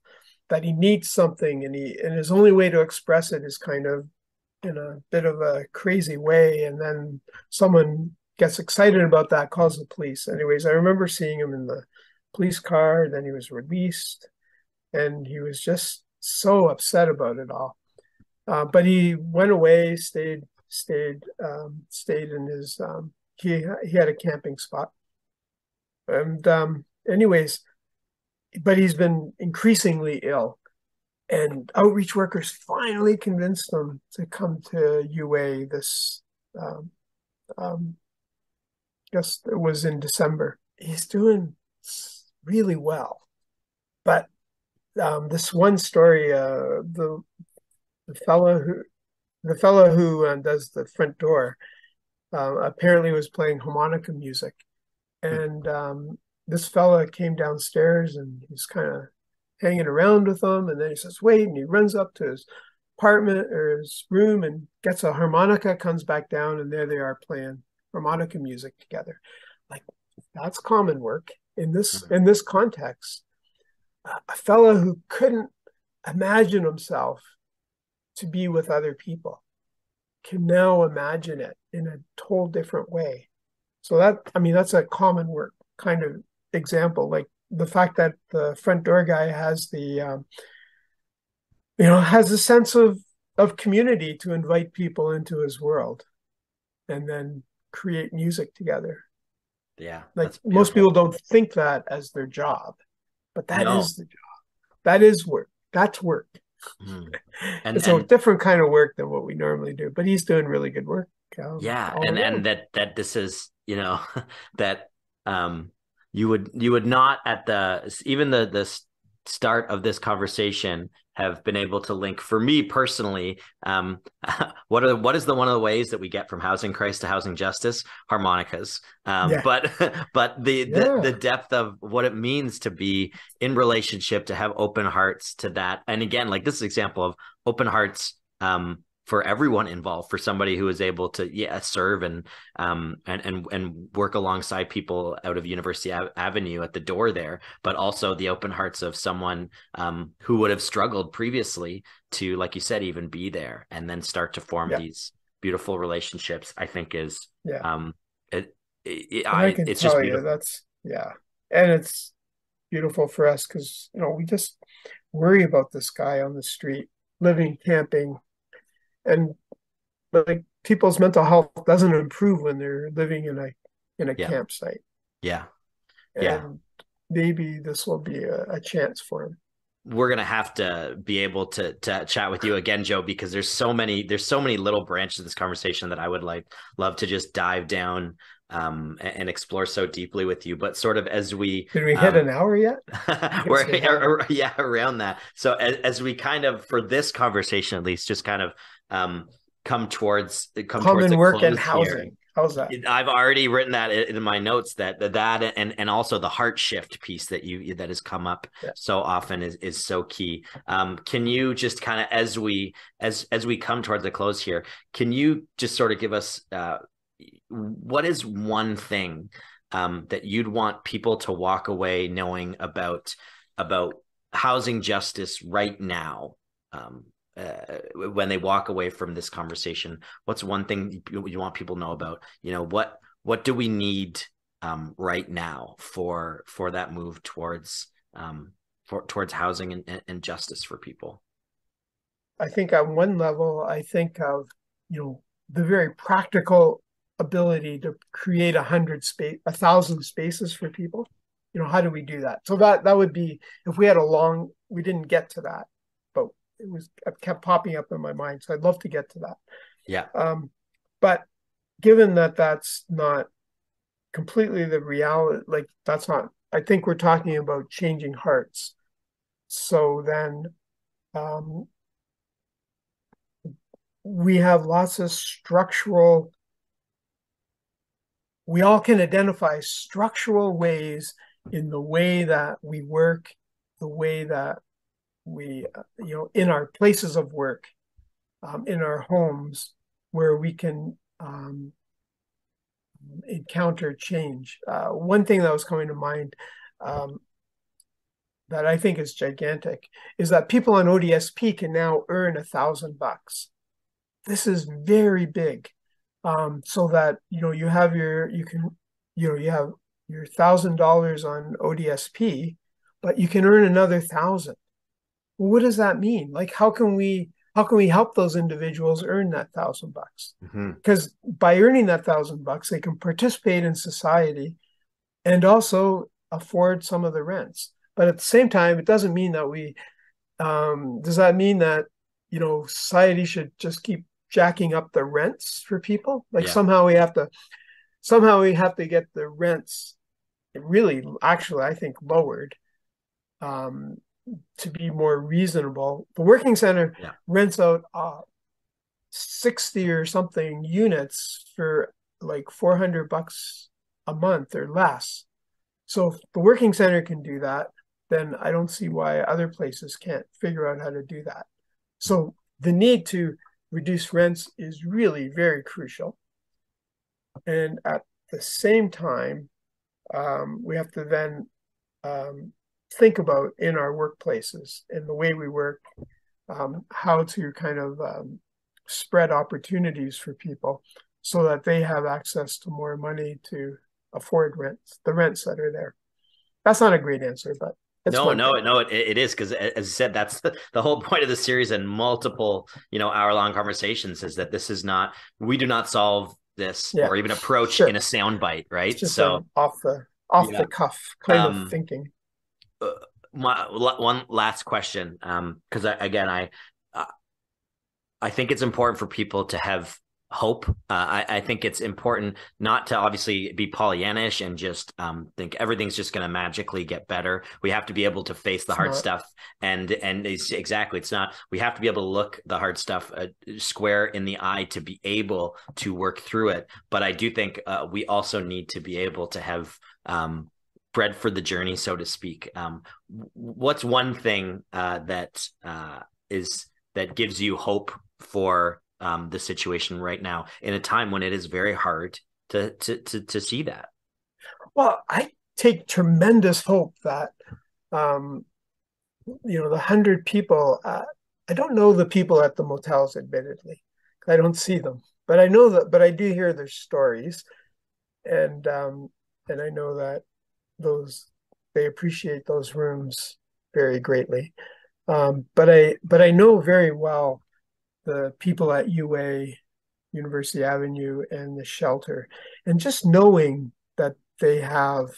that he needs something, and his only way to express it is kind of in a bit of a crazy way, and then someone gets excited about that, calls the police. Anyways, I remember seeing him in the police car, then he was released, and he was just so upset about it all. But he went away, stayed in his. He had a camping spot, and anyways, but he's been increasingly ill, and outreach workers finally convinced him to come to UA. This, um, um, guess it was in December. He's doing really well, but this one story, the fellow who does the front door apparently was playing harmonica music, and this fella came downstairs and he's kind of hanging around with them, and then he says, "Wait!" and he runs up to his apartment or his room and gets a harmonica, comes back down, and there they are playing harmonica music together. Like, that's common work in this context. A fella who couldn't imagine himself to be with other people can now imagine it in a total different way. So that's a common work kind of example. Like the fact that the front door guy has has a sense of community to invite people into his world and then create music together. Yeah, Like that's most people beautiful. don't think that as their job, but that No. is the job. That is work. That's work. Mm. And It's a and different kind of work than what we normally do, but he's doing really good work yeah, all and around. that this is, that you would not at the even the start of this conversation have been able to link for me personally, what is the one of the ways that we get from housing crisis to housing justice? Harmonicas. Yeah, But the yeah, depth of what it means to be in relationship, to have open hearts to that, and again, like this is an example of open hearts for everyone involved, for somebody who is able to serve and work alongside people out of University Avenue at the door there, but also the open hearts of someone who would have struggled previously to, like you said, even be there, and then start to form yeah. these beautiful relationships, I think is Yeah. um it, And I can it's just tell you beautiful. that's, yeah. And it's beautiful for us because, we just worry about this guy on the street living, camping, and like people's mental health doesn't improve when they're living in a Yeah, campsite. yeah, yeah. And maybe this will be a chance for him. We're gonna have to be able to chat with you again, Joe, because there's so many little branches of this conversation that I would love to just dive down and explore so deeply with you. But sort of as we Did we hit an hour yet? I guess we have. yeah, around that. So as we kind of, for this conversation at least, just kind of um come towards Common a work and close here. housing. How's that? I've already written that in my notes, that and also the heart shift piece that has come up Yeah. so often is so key. Can you just kind of, as we come towards the close here, can you just sort of give us what is one thing that you'd want people to walk away knowing about housing justice right now? When they walk away from this conversation, what's one thing you want people to know about, what do we need right now for that move towards housing and justice for people? I think on one level, I think of, the very practical ability to create 1,000 spaces for people. How do we do that? So that would be, if we had we didn't get to that, but it kept popping up in my mind. So I'd love to get to that. Yeah. But given that that's not completely the reality, like that's not, I think we're talking about changing hearts. So then we have lots of we all can identify structural ways in the way that we work, the way that we, in our places of work, in our homes, where we can encounter change. One thing that was coming to mind that I think is gigantic is that people on ODSP can now earn $1,000. This is very big. So that you have you have your $1,000 on ODSP, but you can earn another 1,000. Well, what does that mean? Like, how can we help those individuals earn that $1,000? Mm-hmm. Because by earning that $1,000, they can participate in society and also afford some of the rents. But at the same time, it doesn't mean that does that mean that, society should just keep jacking up the rents for people? Like Yeah. somehow we have to get the rents really, actually, I think, lowered to be more reasonable. The Working Centre Yeah. rents out 60 or something units for like $400 a month or less. So if the Working Centre can do that, then I don't see why other places can't figure out how to do that. So the need to reduce rents is really very crucial. And at the same time, we have to then think about in our workplaces and the way we work, how to kind of spread opportunities for people so that they have access to more money to afford the rents that are there. That's not a great answer, but it's No, one no, thing. no, it is, because as I said, that's the whole point of the series and multiple, hour-long conversations, is that we do not solve this Yeah, or even approach in sure. a soundbite, It's right? just So an off yeah. the cuff kind of Um, thinking. uh, one last question, because I think it's important for people to have hope. I think it's important not to obviously be Pollyannish and just think everything's just going to magically get better. We have to be able to face the It's hard not. stuff, and exactly, it's not. We have to be able to look the hard stuff square in the eye to be able to work through it. But I do think we also need to be able to have bread for the journey, so to speak. What's one thing that gives you hope for the situation right now in a time when it is very hard to see that? Well, I take tremendous hope that the 100 people. I don't know the people at the motels, admittedly. I don't see them. but I know that, but I do hear their stories, and and I know that those they appreciate those rooms very greatly. But I know very well the people at UA, University Avenue, and the shelter, and just knowing that they have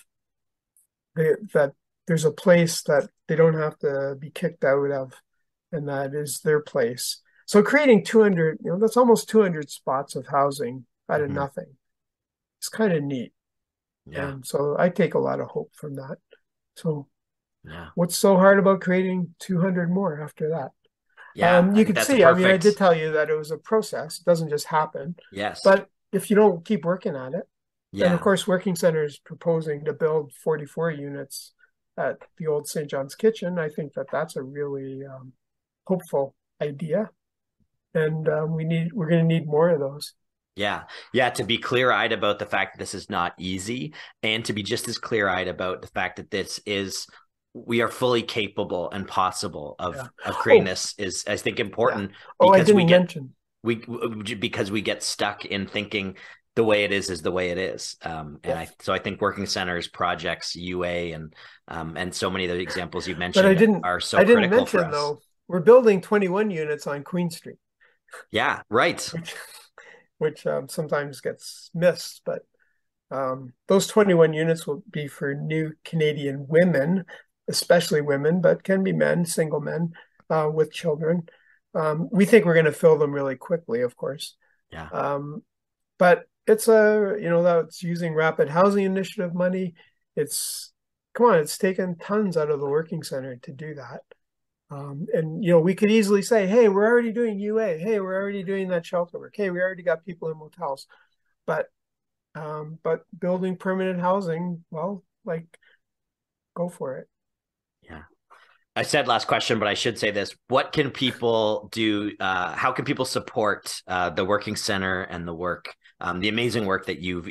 that there's a place that they don't have to be kicked out of, and that is their place. So creating 200, that's almost 200 spots of housing out of Mhm. nothing. It's kind of neat. Yeah. And so I take a lot of hope from that. So Yeah. what's so hard about creating 200 more after that? Yeah. I You think could that's a see, I mean, I did perfect. tell you that it was a process. It doesn't just happen. Yes. But if you don't keep working at it, and of Yeah. course, Working Center is proposing to build 44 units at the old St. John's Kitchen. I think that that's a really hopeful idea, and we're going to need more of those. Yeah. Yeah. To be clear eyed about the fact that this is not easy, and to be just as clear eyed about the fact that we are fully capable and possible Yeah. of creating Oh, this is, I think, yeah. important Oh, I because didn't mention. we, because we get stuck in thinking the way it is the way it is. Yes, So I think working centers, projects, UA, and so many of the examples you but mentioned are so I didn't critical for mention us. though. We're building 21 units on Queen Street, Yeah. Right. which sometimes gets missed, but those 21 units will be for new Canadian women, especially women, but can be men, single men with children. We think we're going to fill them really quickly, of course. Yeah. Um, but it's that's using rapid housing initiative money. It's, come on, it's taken tons out of the working center to do that. And we could easily say, hey, we're already doing UA. Hey, we're already doing that shelter work. Hey, we already got people in motels. But building permanent housing, well, like, go for it. Yeah. I said last question, but I should say this. What can people do? How can people support the Working Center and the work, the amazing work that you've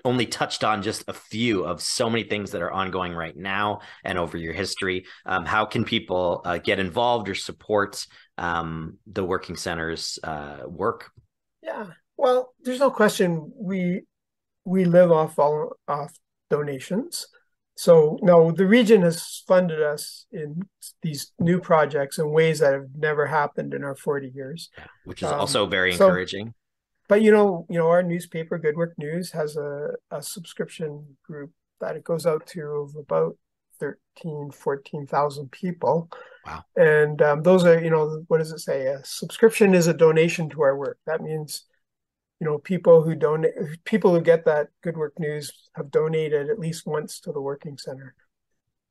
only touched on just a few of so many things that are ongoing right now and over your history. How can people get involved or support the Working Center's work? Yeah. Well, there's no question we live off donations. So no, the region has funded us in these new projects in ways that have never happened in our 40 years. Yeah, which is Um, also very so, encouraging. but our newspaper, Good Work News, has a subscription group that it goes out to of about 14,000 people. Wow. And those are, what does it say? A subscription is a donation to our work. That means people who get that Good Work News have donated at least once to the Working Center.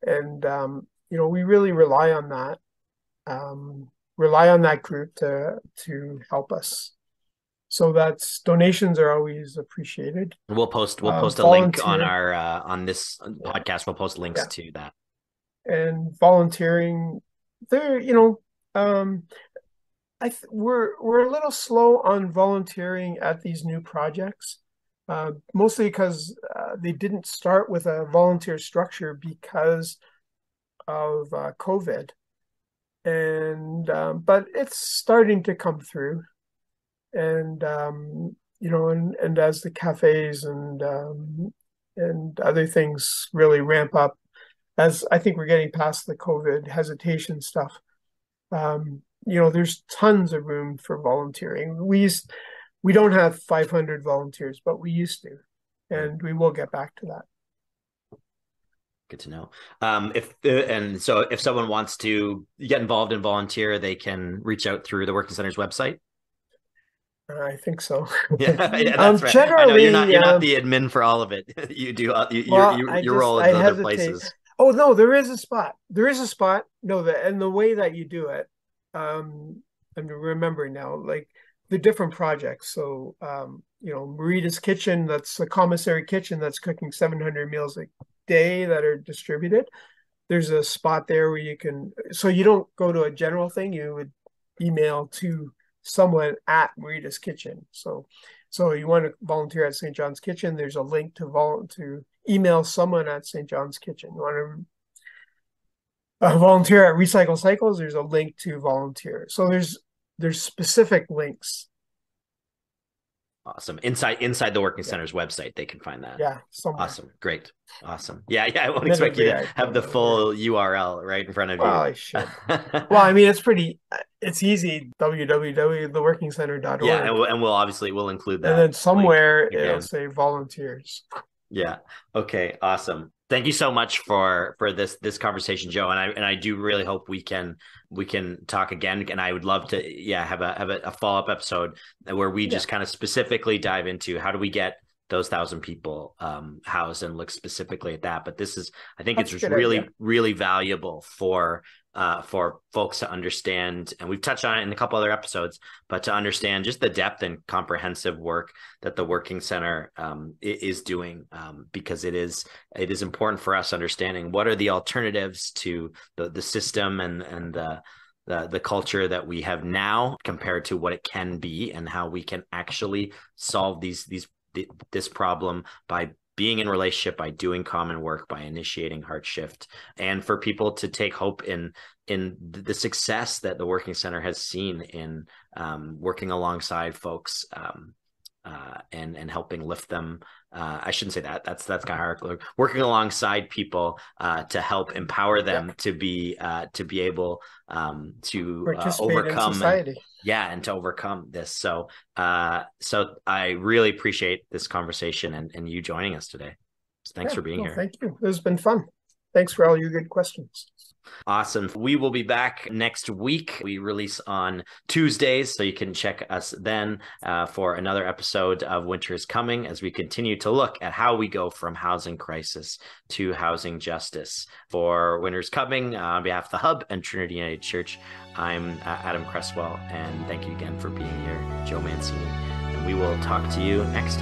And we really rely on that group to help us. So that's donations are always appreciated. We'll post a link on Volunteer, our on this yeah, podcast. We'll post links yeah, to that. and volunteering. There, we're a little slow on volunteering at these new projects, mostly because they didn't start with a volunteer structure because of COVID, and but it's starting to come through, and and as the cafes and other things really ramp up, as I think we're getting past the COVID hesitation stuff. There's tons of room for volunteering. We don't have 500 volunteers, but we used to, Hmm. and we will get back to that. Good to know. If and so if someone wants to get involved and volunteer, they can reach out through the Working Center's website. I think so. Yeah, yeah, that's right. I know Generally, you're not the admin for all of it. You do well, your role I is other hesitate. places. Oh no, there is a spot. There is a spot. No, and the way that you do it, I'm remembering now, like the different projects. So, Marita's Kitchen, that's a commissary kitchen that's cooking 700 meals a day that are distributed. There's a spot there where so you don't go to a general thing, you would email to someone at Marita's Kitchen. So you want to volunteer at St. John's Kitchen, there's a link to email someone at St. John's Kitchen. You want to volunteer at Recycle Cycles, there's a link to volunteer. So there's specific links Awesome. Inside the Working Yeah, Center's website, they can find that. yeah, somewhere. Awesome. Great. Awesome. Yeah, yeah. I won't expect you Admittedly, to I have don't the know where. full URL right in front of Well, you. I should. Well, I mean, it's easy, Yeah, www.theworkingcenter.org. and we'll include And that then link somewhere it'll again. say volunteers. Yeah. Okay. Awesome. Thank you so much for this conversation, Joe. And I do really hope we can talk again. And I would love to have a follow-up episode where we Yeah, just kind of specifically dive into how do we get those 1,000 people housed and look specifically at that. But I think it's that's a just good idea. really, really valuable for folks to understand, and we've touched on it in a couple other episodes, but to understand just the depth and comprehensive work that the Working Center is doing, because it is important for us understanding what are the alternatives to the system and the culture that we have now compared to what it can be, and how we can actually solve this problem by being in relationship, by doing common work, by initiating heart shift, and for people to take hope in the success that the Working Center has seen in working alongside folks, and helping lift them. I shouldn't say that. That's kind of hard. Working alongside people to help empower Yeah, them to be able to participate in overcome society. and to overcome this. So I really appreciate this conversation and you joining us today. So thanks Yeah, for being well, here. thank you. This has been fun. Thanks for all your good questions. Awesome. We will be back next week. We release on Tuesdays, so you can check us then for another episode of Winter is Coming, as we continue to look at how we go from housing crisis to housing justice. For Winter is Coming, on behalf of the Hub and Trinity United Church, I'm Adam Cresswell, and thank you again for being here, Joe Mancini. And we will talk to you next time.